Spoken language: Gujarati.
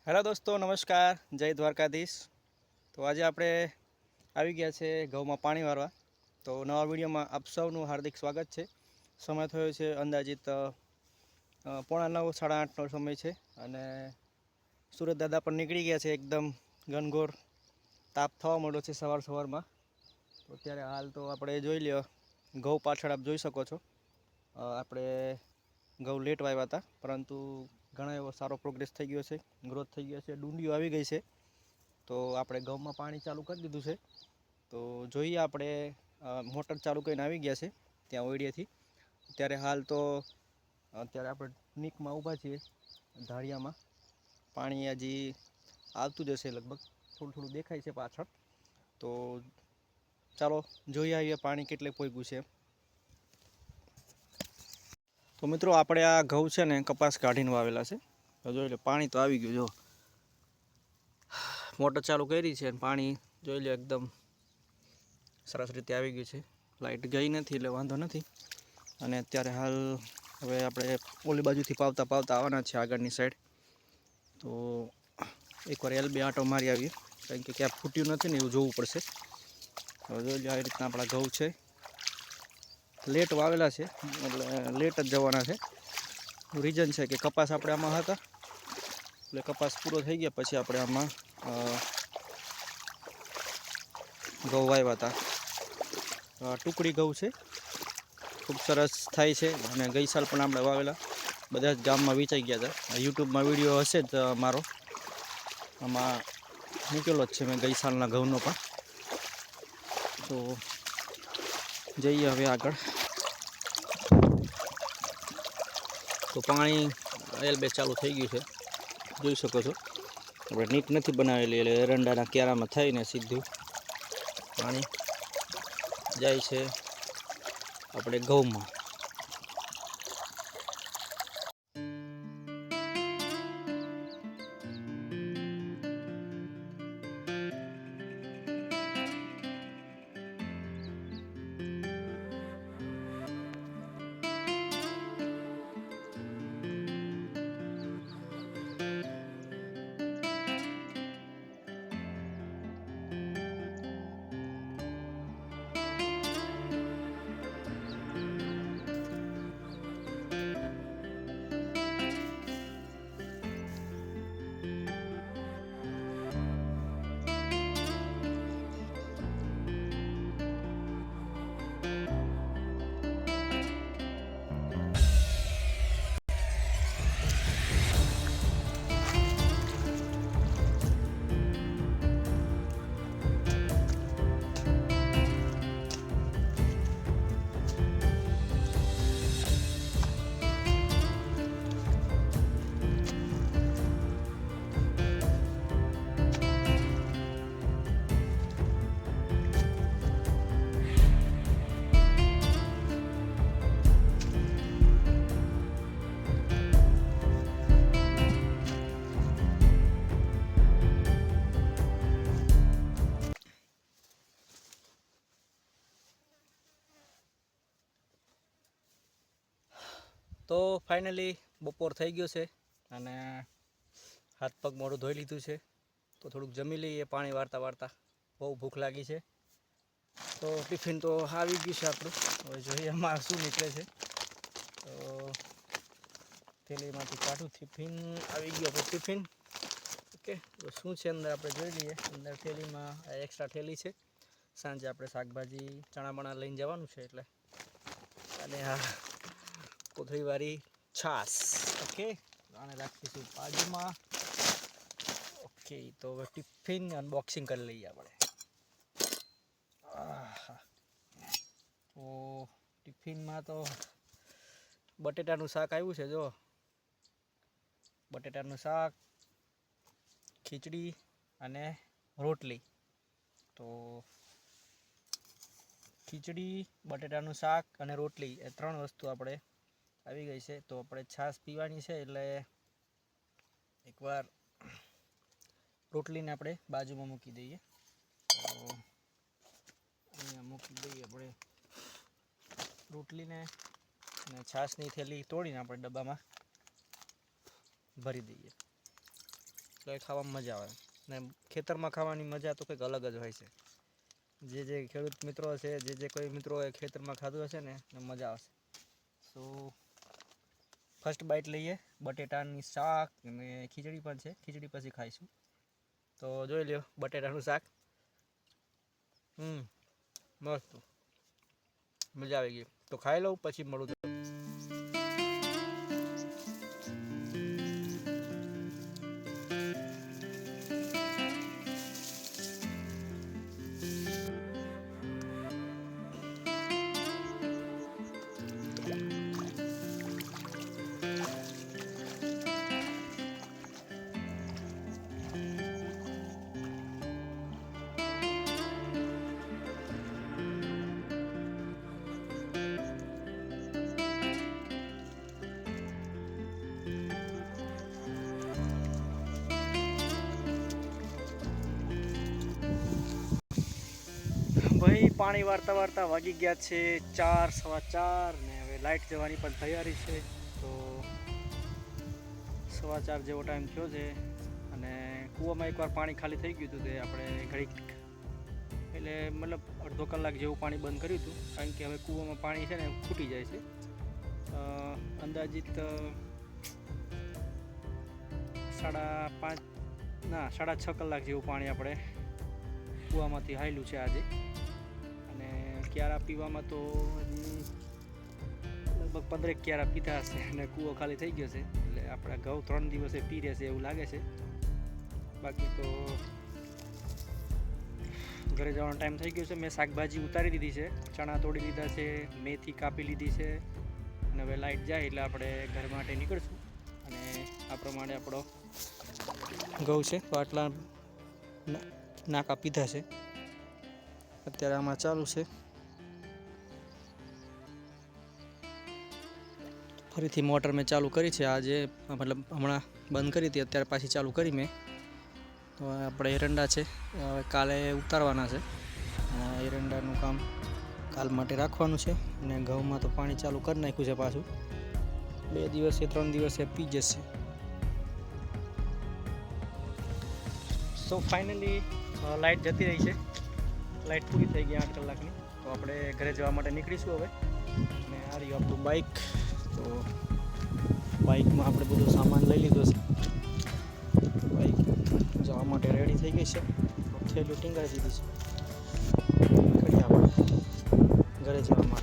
હેલો દોસ્તો, નમસ્કાર, જય દ્વારકાધીશ। તો આજે આપણે આવી ગયા છે ઘઉંમાં પાણી વાળવા। તો નવા વિડીયોમાં આપ સૌનું હાર્દિક સ્વાગત છે। સમય થયો છે અંદાજિત 9:30 8:30નો સમય છે અને સુરત દાદા પણ નીકળી ગયા છે। એકદમ ઘનઘોર તાપ થવા માંડ્યો છે સવારમાં। તો અત્યારે હાલ તો આપણે જોઈ લ્યો, ઘઉં પાછળ આપ જોઈ શકો છો। આપણે ઘઉં લેટ વાવ્યા હતા, પરંતુ ઘણા એવો સારો પ્રોગ્રેસ થઈ ગયો છે, ગ્રોથ થઈ ગયો છે, ડુંડીઓ આવી ગઈ છે। તો આપણે ઘઉંમાં પાણી ચાલુ કરી દીધું છે। તો જોઈએ, આપણે મોટર ચાલુ કરીને આવી ગયા છે ત્યાં ઓઈડિયાથી। અત્યારે હાલ તો આપણે નીકમાં ઊભા છીએ ધારિયામાં। પાણી હજી આવતું જ હશે, લગભગ થોડું થોડું દેખાય છે પાછળ। તો ચાલો જોઈ આવીએ પાણી કેટલે પહોંચ્યું છે। તો મિત્રો, આપણે આ ઘઉં છે ને કપાસ કાઢીને વાવેલા છે। તો જોઈ લો, પાણી તો આવી ગયું। જો મોટર ચાલુ કરી છે અને પાણી જોઈ લો એકદમ સરસ રીતે આવી ગયું છે। લાઇટ ગઈ નથી એટલે વાંધો નથી। અને અત્યારે હાલ હવે આપણે ઓલી બાજુથી પાવતા આવવાના છે આગળની સાઈડ। તો એકવાર LB આંટો મારી આવીએ, કારણ કે ક્યાં ફૂટ્યું નથી ને એવું જોવું પડશે। હવે જોઈ લો, આવી રીતના આપણા ઘઉં છે। લેટ વાવેલા છે એટલે લેટ જ જવાના છે। રીઝન છે કે કપાસ આપણે આમાં હતા, એટલે કપાસ પૂરો થઈ ગયા પછી આપણે આમાં ઘઉં વાવ્યા હતા। ટુકડી ઘઉં છે, ખૂબ સરસ થાય છે અને ગઈ સાલ પણ આપણે વાવેલા, બધા જ ગામમાં વેચાઈ ગયા હતા। યુટ્યુબમાં વિડીયો હશે જ મારો, આમાં મૂકેલો જ છે મેં ગઈ સાલના ઘઉંનો પણ। તો જઈએ હવે આગળ। તો પાણી LB ચાલુ થઈ ગયું છે, જોઈ શકો છો। આપણે નીટ નથી બનાવેલી એટલે એરંડાના ક્યારામાં થઈને સીધું પાણી જાય છે આપણે ઘઉંમાં। તો ફાઇનલી બપોર થઈ ગયો છે અને હાથ પગ મોઢું ધોઈ લીધું છે। તો થોડુંક જમી લઈએ પાણી વાળતા। બહુ ભૂખ લાગી છે। તો ટિફિન તો આવી ગયું છે આપણું, હવે જોઈએ એમાં શું નીકળે છે। તો થેલીમાંથી કાઢું, ટિફિન આવી ગયો આપણું ટિફિન। ઓકે, તો શું છે અંદર આપણે જોઈ લઈએ। અંદર થેલીમાં એક્સ્ટ્રા થેલી છે, સાંજે આપણે શાકભાજી ચણા બણા લઈને જવાનું છે એટલે। અને આ કોથળીવાળી છાશ, ઓકે, આને રાખીશું બાજુમાં। ઓકે, તો હવે ટિફિન અનબોક્સિંગ કરી લઈએ આપણે। તો ટિફિનમાં તો બટેટાનું શાક આવ્યું છે। જો બટેટાનું શાક, ખીચડી અને રોટલી। તો ખીચડી, બટેટાનું શાક અને રોટલી, એ 3 વસ્તુ આપણે આવી ગઈ છે। તો આપણે છાશ પીવાની છે એટલે એકવાર રોટલીને આપણે બાજુમાં મૂકી દઈએ। તો અહીંયા મૂકી દઈએ આપણે રોટલીને, અને છાશની થેલી તોડીને આપણે ડબ્બામાં ભરી દઈએ। તો એ ખાવામાં મજા આવે ને ખેતરમાં ખાવાની મજા તો કંઈક અલગ જ હોય છે. જે ખેડૂત મિત્રો છે, જે કોઈ મિત્રોએ ખેતરમાં ખાધું હશે ને મજા આવશે. સો ફર્સ્ટ બાઇટ લઈએ. બટેટાની શાક અને ખીચડી પણ છે, ખીચડી પછી ખાઈશું. તો જોઈ લ્યો બટેટાનું શાક. મસ્ત, મજા આવી ગઈ. તો ખાઈ લઉં પછી મળું. ભાઈ પાણી વારતા વારતા વાગી ગયા છે 4, 4:15 ને હવે લાઇટ જવાની પણ તૈયારી છે. તો 4:15 જેવો ટાઈમ થયો છે અને કૂવામાં એકવાર પાણી ખાલી થઈ ગયું હતું તે આપણે ઘડીક એટલે મતલબ અડધો કલાક જેવું પાણી બંધ કર્યું હતું, કારણ કે હવે કૂવામાં પાણી છે ને ખૂટી જાય છે. અંદાજિત 5.5 કલાક જેવું પાણી આપણે કૂવામાંથી હાલ્યું છે આજે. અને ક્યારા પીવામાં તો હજી લગભગ 15 ક્યારા પીધા હશે અને કૂવો ખાલી થઈ ગયો છે. એટલે આપણા ઘઉં 3 દિવસે પી રહેશે એવું લાગે છે. બાકી તો ઘરે જવાનો ટાઈમ થઈ ગયો છે. મેં શાકભાજી ઉતારી દીધી છે, ચણા તોડી લીધા છે, મેથી કાપી લીધી છે અને હવે લાઇટ જાય એટલે આપણે ઘર માટે નીકળશું. અને આ પ્રમાણે આપણો ઘઉં છે તો આટલા નાકા પીધા છે. અત્યારે આમાં ચાલુ છે. ફરીથી મોટર મેં ચાલુ કરી છે આજે, મતલબ હમણાં બંધ કરી હતી, અત્યારે પાછી ચાલુ કરી મેં. તો આપણે એરંડા છે હવે કાલે ઉતારવાના છે. એરંડાનું કામ કાલ માટે રાખવાનું છે. અને ઘઉંમાં તો પાણી ચાલુ કરી નાખ્યું છે પાછું. 2 દિવસે 3 દિવસે પી જશે. સો ફાઇનલી લાઇટ જતી રહી છે. લાઇટ પૂરી થઈ ગઈ 8 કલાકની. તો આપણે ઘરે જવા માટે નીકળીશું હવે. અને આ રહ્યું આપણું બાઇક. તો બાઇકમાં આપણે બધો સામાન લઈ લીધો છે. બાઇક જવા માટે રેડી થઈ ગઈ છે. થેલી ટીંગાઈ દીધી છે. નીકળીએ આપણે ઘરે જવા માટે.